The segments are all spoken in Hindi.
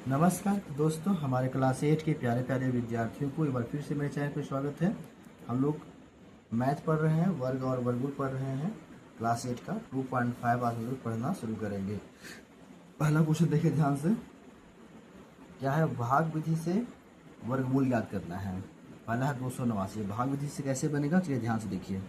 नमस्कार दोस्तों, हमारे क्लास 8 के प्यारे प्यारे विद्यार्थियों को एक बार फिर से मेरे चैनल पर स्वागत है। हम लोग मैथ पढ़ रहे हैं, वर्ग और वर्गमूल पढ़ रहे हैं। क्लास 8 का 2.5 आज हम लोग पढ़ना शुरू करेंगे। पहला क्वेश्चन देखिए ध्यान से, क्या है? भाग विधि से वर्गमूल याद करना है। पहला है 289। भाग विधि से कैसे बनेगा, चलिए ध्यान से देखिए।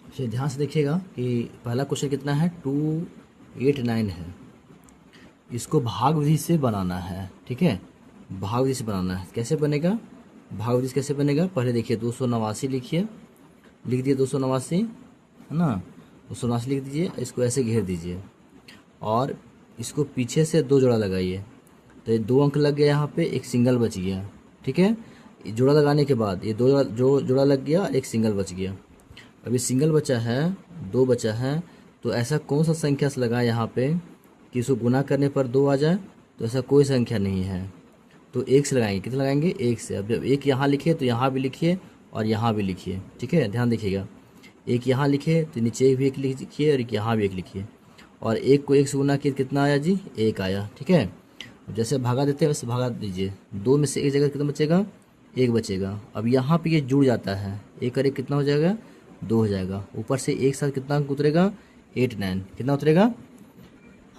चलिए ध्यान से देखिएगा कि पहला क्वेश्चन कितना है, 289 है। इसको भाग विधि से बनाना है, ठीक है। भाग विधि से बनाना है, कैसे बनेगा? भाग विधि से कैसे बनेगा, पहले देखिए 289 लिखिए, लिख दिए 289, है ना। 289 लिख दीजिए, इसको ऐसे घेर दीजिए और इसको पीछे से 2 जोड़ा लगाइए। तो ये 2 अंक लग गया, यहाँ पे एक सिंगल बच गया, ठीक है। जोड़ा लगाने के बाद ये 2 जोड़ा लग गया, एक सिंगल बच गया। अभी सिंगल बचा है, 2 बचा है, तो ऐसा कौन सा संख्या से लगाए यहाँ पे कि इसको गुना करने पर 2 आ जाए? तो ऐसा कोई संख्या नहीं है, तो 1 से लगाएंगे। कितना लगाएंगे? 1 से। अब जब 1 यहाँ लिखिए तो यहाँ भी लिखिए और यहाँ भी लिखिए, ठीक है। ध्यान देखिएगा, 1 यहाँ लिखे तो नीचे भी 1 लिखिए और यहाँ भी 1 लिखिए। और 1 को 1 से गुना किए कितना आया जी? 1 आया, ठीक है। जैसे भागा देते हैं वैसे भागा दीजिए। 2 में से 1 जगह कितना बचेगा? 1 बचेगा। अब यहाँ पे ये जुड़ जाता है, 1 और 1 कितना हो जाएगा? 2 हो जाएगा। ऊपर से एक साथ कितना अंक उतरेगा? 8 9। कितना उतरेगा?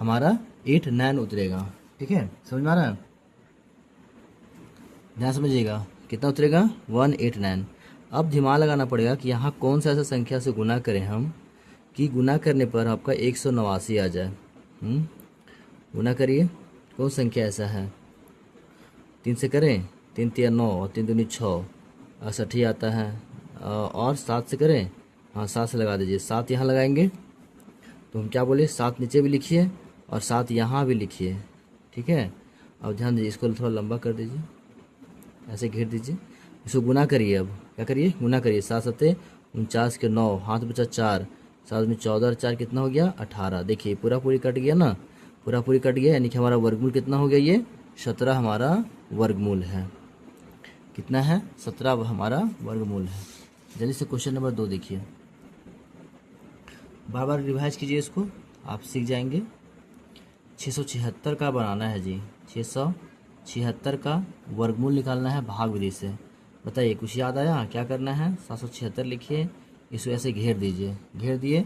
हमारा 8 9 उतरेगा, ठीक है। समझ में आ रहा है? ध्यान समझिएगा, कितना उतरेगा? 189। अब दिमाग लगाना पड़ेगा कि यहाँ कौन सा ऐसा संख्या से गुना करें हम कि गुना करने पर आपका 189 आ जाए। गुना करिए, कौन संख्या ऐसा है? 3 से करें, 3 3 9 और 3 दूनी 6, 68 आता है। और 7 से करें, हाँ 7 से लगा दीजिए। 7 यहाँ लगाएंगे तो हम क्या बोले, 7 नीचे भी लिखिए और 7 यहाँ भी लिखिए, ठीक है। अब ध्यान दीजिए, इसको थोड़ा लंबा कर दीजिए, ऐसे घेर दीजिए। इसको गुना करिए। अब क्या करिए? गुना करिए। 7 7 49 के 9, हाथ बचा 4, 7 में 14 और 4 कितना हो गया? 18। देखिए पूरा पूरी कट गया ना, पूरा पूरी कट गया, यानी कि हमारा वर्गमूल कितना हो गया? ये 17 हमारा वर्गमूल है। कितना है? 17 हमारा वर्गमूल है। जल्दी से क्वेश्चन नंबर 2 देखिए, बार बार रिवाइज कीजिए, इसको आप सीख जाएंगे। 676 का बनाना है जी, 676 का वर्गमूल निकालना है भाग विधि से। बताइए कुछ याद आया? क्या करना है? 776 लिखिए, इसको ऐसे घेर दीजिए, घेर दिए।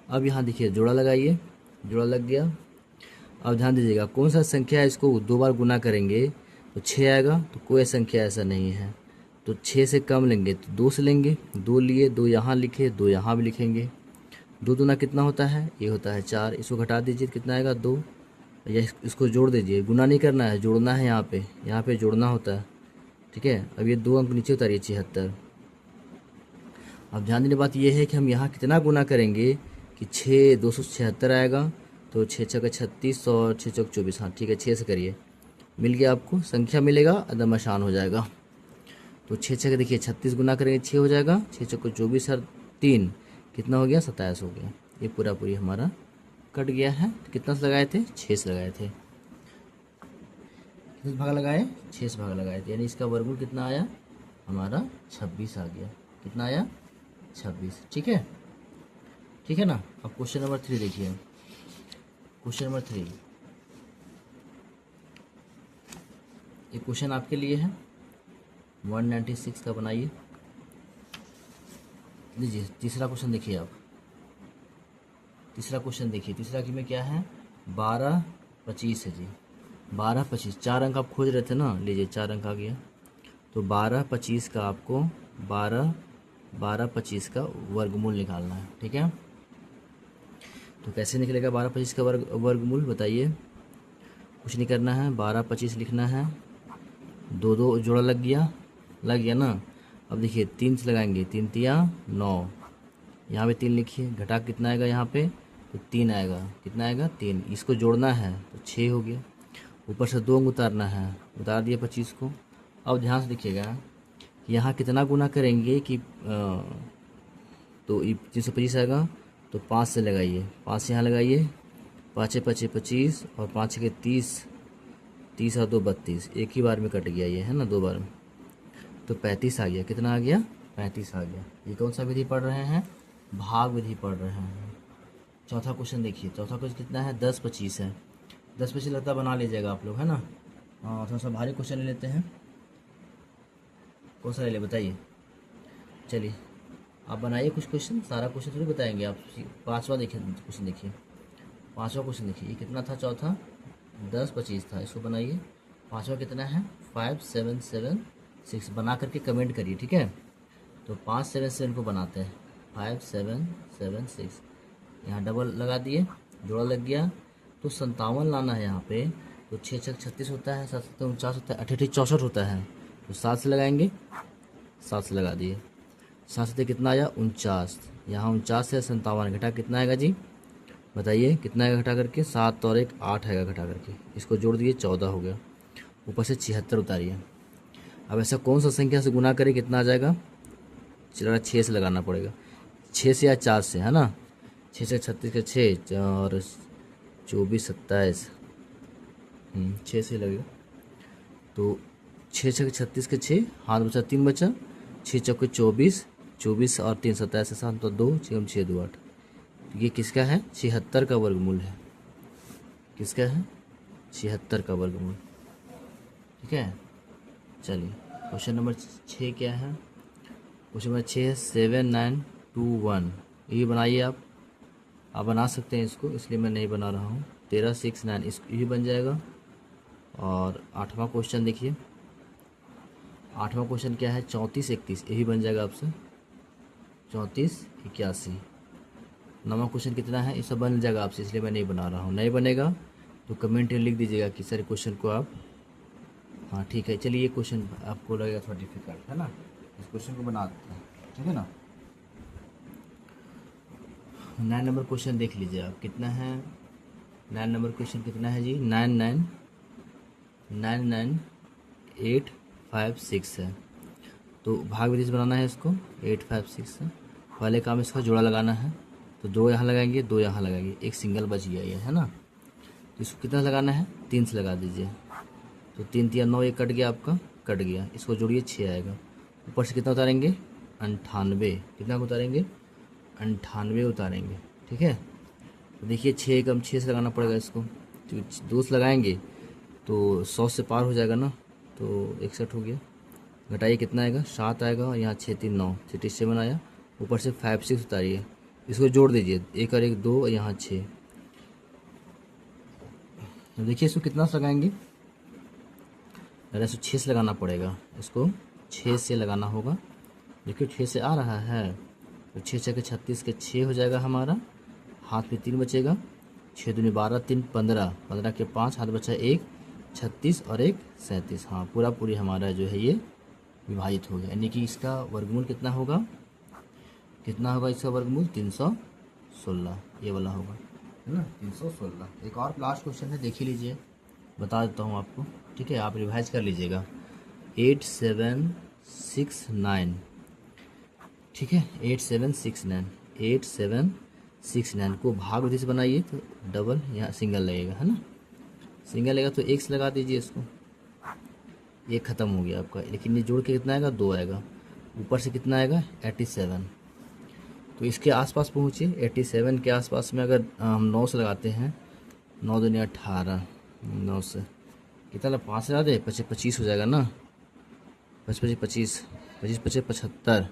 अब यहाँ देखिए जोड़ा लगाइए, जोड़ा लग गया। अब ध्यान दीजिएगा, कौन सा संख्या है इसको 2 बार गुना करेंगे तो 6 आएगा? तो कोई संख्या ऐसा नहीं है, तो 6 से कम लेंगे तो 2 से लेंगे। 2 लिए, 2 यहाँ लिखे, 2 यहाँ भी लिखेंगे। 2 दूना कितना होता है? ये होता है 4। इसको घटा दीजिए, कितना आएगा? 2। या इसको जोड़ दीजिए, गुना नहीं करना है, जोड़ना है। यहाँ पे जोड़ना होता है, ठीक है। अब ये 2 अंक नीचे उतारिए, 76। अब ध्यान देने बात ये है कि हम यहाँ कितना गुना करेंगे कि 6 276 आएगा, तो 6 6 36 और 6 चौक 24। हाँ ठीक है, 6 से करिए, मिल गया आपको, संख्या मिलेगा, एकदम आसान हो जाएगा। तो 6 6 देखिए 36 गुना करेंगे 6 हो जाएगा, 6 चौक 24 और 3 कितना हो गया? 27 हो गया। ये पूरा पूरी हमारा कट गया है। तो कितना से लगाए थे? 6 से लगाए थे। कितने भाग लगाए? 6 से भाग लगाए थे, यानी इसका वर्गमूल कितना आया? हमारा 26 आ गया। कितना आया? 26, ठीक है, ठीक है ना। अब क्वेश्चन नंबर 3 देखिए, क्वेश्चन नंबर 3, ये क्वेश्चन आपके लिए है। 196 का बनाइए। लीजिए तीसरा क्वेश्चन देखिए आप, तीसरा क्वेश्चन देखिए। तीसरा की में क्या है? 12 25 है जी, 12 25। 4 अंक आप खोज रहे थे ना, लीजिए 4 अंक आ गया। तो 12 25 का आपको 12 25 का वर्गमूल निकालना है, ठीक है। तो कैसे निकलेगा 12 25 का वर्गमूल बताइए? कुछ नहीं करना है, 12 25 लिखना है। 2 2 जोड़ा लग गया ना। अब देखिए 3 से लगाएंगे, 3 तिया 9, यहाँ पे 3 लिखिए, घटा कितना आएगा यहाँ पे? तो 3 आएगा। कितना आएगा? 3। इसको जोड़ना है तो 6 हो गया। ऊपर से 2 अंक उतारना है, उतार दिया 25 को। अब ध्यान से देखिएगा कि यहाँ कितना गुना करेंगे कि तो 325 आएगा, तो 5 से लगाइए, 5 से यहाँ लगाइए, 5 5 25 और 5 के 30, 30 और 2 32। एक ही बार में कट गया ये, है ना, 2 बार में, तो 35 आ गया। कितना आ गया? 35 आ गया। ये कौन सा विधि पढ़ रहे हैं? भाग विधि पढ़ रहे हैं। चौथा क्वेश्चन देखिए, चौथा क्वेश्चन कितना है? 10 25 है। 10 25 लगता बना लीजिएगा आप लोग, है ना। थोड़ा सा भारी क्वेश्चन ले लेते हैं। कौन सा ले ले बताइए। चलिए आप बनाइए कुछ क्वेश्चन, सारा क्वेश्चन थोड़ी बताएंगे आप। 5वां देखिए क्वेश्चन, देखिए 5वां क्वेश्चन देखिए, ये कितना था, चौथा 10 25 था, इसको बनाइए। 5वां कितना है, 5 7 7 6, बना करके कमेंट करिए, ठीक है। तो 5 7 7 को बनाते हैं, 5 7 7 6, यहाँ डबल लगा दिए, जोड़ा लग गया। तो 57 लाना है यहाँ पे, तो 6 6 36 होता है, 7 7 49 होता है, 88 64 होता है। तो 7 से लगाएंगे, 7 से लगा दिए, 7 से कितना आया 49, यहाँ 49 से 57 घटा कितना आएगा जी, बताइए कितना आएगा घटा करके, 7 और 1 8 आएगा घटा करके, इसको जोड़ दिए 14 हो गया। ऊपर से 76 उतारिए। अब ऐसा कौन सा संख्या से गुना करें, कितना आ जाएगा, चलो 6 से लगाना पड़ेगा, 6 से या 4 से, है ना। 6 से 36 के 6 और 24 27, 6 से लगेगा। तो 6 6 36 के 6, हाथ बचा 3 बचा, 6 चौके 24, 24 और 3 27 7 तो 2 6 6 2 8। ये किसका है, 76 का वर्गमूल है। किसका है, 76 का वर्गमूल, ठीक है। चलिए क्वेश्चन नंबर 6 क्या है, क्वेश्चन नंबर 6 है 7 9 2 1। ये बनाइए आप बना सकते हैं इसको, इसलिए मैं नहीं बना रहा हूँ। 13 6 9 इस ये बन जाएगा। और 8वां क्वेश्चन देखिए, 8वां क्वेश्चन क्या है, 34 31, यही बन जाएगा आपसे, 34 81। 9वां क्वेश्चन कितना है, ये सब बन जाएगा आपसे, इसलिए मैं नहीं बना रहा हूँ। नहीं बनेगा तो कमेंट में लिख दीजिएगा कि सर क्वेश्चन को आप, हाँ ठीक है। चलिए ये क्वेश्चन आपको लगेगा थोड़ा डिफिकल्ट, है ना, इस क्वेश्चन को बनाते हैं, ठीक है ना। 9 नंबर क्वेश्चन देख लीजिए आप, कितना है 9 नंबर क्वेश्चन कितना है जी, 9 9 9 9 8 5 6 है। तो भाग विधि से बनाना है इसको, 8 5 6 है। पहले काम इसका जोड़ा लगाना है, तो 2 यहाँ लगाएंगे, 2 यहाँ लगाएंगे, एक सिंगल बच गया ये, है ना। तो इसको कितना लगाना है, 3 से लगा दीजिए। तो 3 3 9, ये कट गया आपका, कट गया, इसको जोड़िए 6 आएगा। ऊपर से कितना उतारेंगे, 98, कितना उतारेंगे, 98 उतारेंगे, ठीक है। तो देखिए 6 कम 6 से लगाना पड़ेगा इसको, तो 2 से लगाएंगे तो 100 से पार हो जाएगा ना, तो 61 हो गया। घटाइए कितना आएगा, 7 आएगा, और यहाँ 6 3 9 67 आया। ऊपर से 5 6 उतारिए, इसको जोड़ दीजिए, 1 और 1 2, और यहाँ 6। तो देखिए इसको कितना से लगाएंगे, अरे इसको 6 से लगाना पड़ेगा, इसको 6 से लगाना होगा। देखिए 6 से आ रहा है, तो 6 6 के 36 के 6 हो जाएगा हमारा, हाथ में 3 बचेगा, 6 दूनी 12 3 15, 15 के 5, हाथ बचा 1 36 और 1 37। हाँ पूरा पूरी हमारा जो है ये विभाजित हो गया, यानी कि इसका वर्गमूल कितना होगा, कितना होगा इसका वर्गमूल, 316, ये वाला होगा, है ना, 316। एक और लास्ट क्वेश्चन है, देख ही लीजिए, बता देता हूँ आपको, ठीक है, आप रिवाइज कर लीजिएगा। 8 7 6 9, ठीक है, 8 7 6 9, 8 7 6 9 को भाग विधि से बनाइए, तो डबल यहाँ सिंगल लगेगा, है ना, सिंगल लगेगा तो 1 से लगा दीजिए इसको, ये ख़त्म हो गया आपका। लेकिन ये जोड़ के कितना आएगा, 2 आएगा। ऊपर से कितना आएगा, 87। तो इसके आसपास पहुँचिए, 87 के आसपास में अगर हम 9 से लगाते हैं, 9 दूनी 18, 9 से कितना, 5 से लगा दे, 25 हो जाएगा ना, 25 25 25 25 75,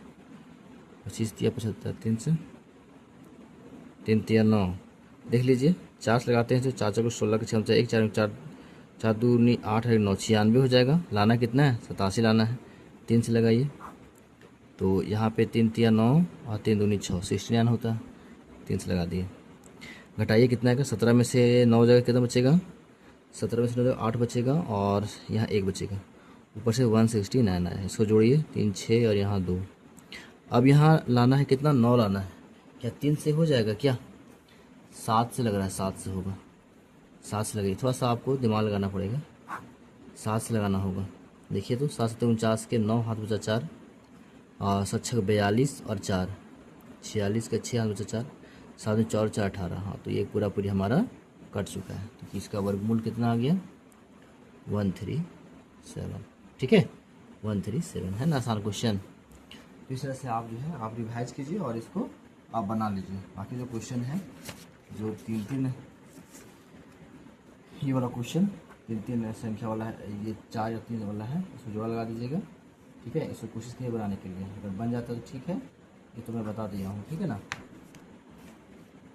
25 तिया 75, 3 से 3 तिया 9, देख लीजिए 4 से लगाते हैं तो 4 4 16 के 6 1 4 4 4 दूनी 8 है 9, 96 हो जाएगा। लाना कितना है, 87 लाना है, 3 से लगाइए, तो यहाँ पे 3 तिया 9 और 3 दूनी 6, 69 होता है, 3 से लगा दिए। घटाइए कितना आएगा, 17 में से 9 जगह कितना बचेगा, 17 में से 9 8 बचेगा, और यहाँ 1 बचेगा। ऊपर से 169 आया, इसको जोड़िए, 3 6 और यहाँ 2। अब यहाँ लाना है कितना, 9 लाना है, क्या 3 से हो जाएगा क्या, 7 से लग रहा है, 7 से होगा, 7 से लगाइए, थोड़ा सा आपको दिमाग लगाना पड़ेगा, 7 से लगाना होगा। देखिए तो 7 से 49 के 9, हाथ बचा 4, और 7 6 42 और 4 46 के 6, हाथ बचा 4, 7 में 4 4 18। हाँ तो ये पूरा पूरी हमारा कट चुका है। तो इसका वर्गमूल कितना आ गया, 137, ठीक है, 137 है ना, आसान क्वेश्चन। तो इस तरह से आप जो है आप रिवाइज कीजिए और इसको आप बना लीजिए। बाकी जो क्वेश्चन है, जो 3 3 ये वाला क्वेश्चन 3 संख्या वाला है, ये 4 या 3 वाला है, इसको जोड़ा लगा दीजिएगा। ठीक है, इसको कोशिश कीजिए बनाने के लिए, अगर बन जाता है तो ठीक है, ये तो मैं बता दिया हूँ। ठीक है ना,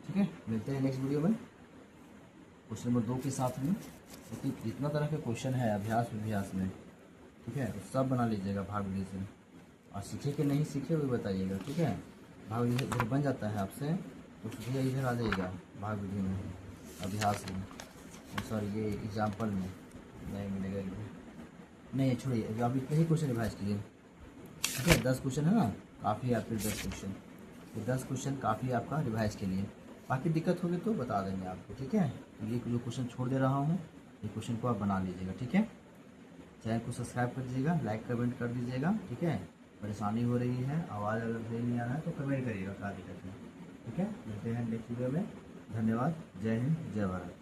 ठीक है, मिलते हैं नेक्स्ट वीडियो में क्वेश्चन नंबर 2 के साथ में। क्योंकि जितना तरह के क्वेश्चन है अभ्यास में, ठीक है, सब बना लीजिएगा भाग विधि से, और सीखे कि नहीं सीखे वो बताइएगा। ठीक है, भाग विधि जब बन जाता है आपसे तो सीधे इधर आ जाइएगा भाग विधि में, अभ्यास में, सॉरी ये एग्जाम्पल में नहीं मिलेगा इधर। नहीं छोड़िए, अभी आप इतने ही क्वेश्चन रिवाइज कीजिए। ठीक है, 10 क्वेश्चन है ना, काफ़ी है आपके 10 क्वेश्चन, ये 10 क्वेश्चन काफ़ी है आपका रिवाइज के लिए। बाकी दिक्कत होगी तो बता देंगे आपको। ठीक है, तो ये जो क्वेश्चन छोड़ दे रहा हूँ, ये क्वेश्चन को आप बना लीजिएगा। ठीक है, चैनल को सब्सक्राइब कर दीजिएगा, लाइक कमेंट कर दीजिएगा। ठीक है, परेशानी हो रही है, आवाज़ अगर सही नहीं आ रहा है तो कमेंट करिएगा क्या दिक्कत है। ठीक है, मिलते हैं नेक्स्ट वीडियो में। धन्यवाद, जय हिंद, जय भारत।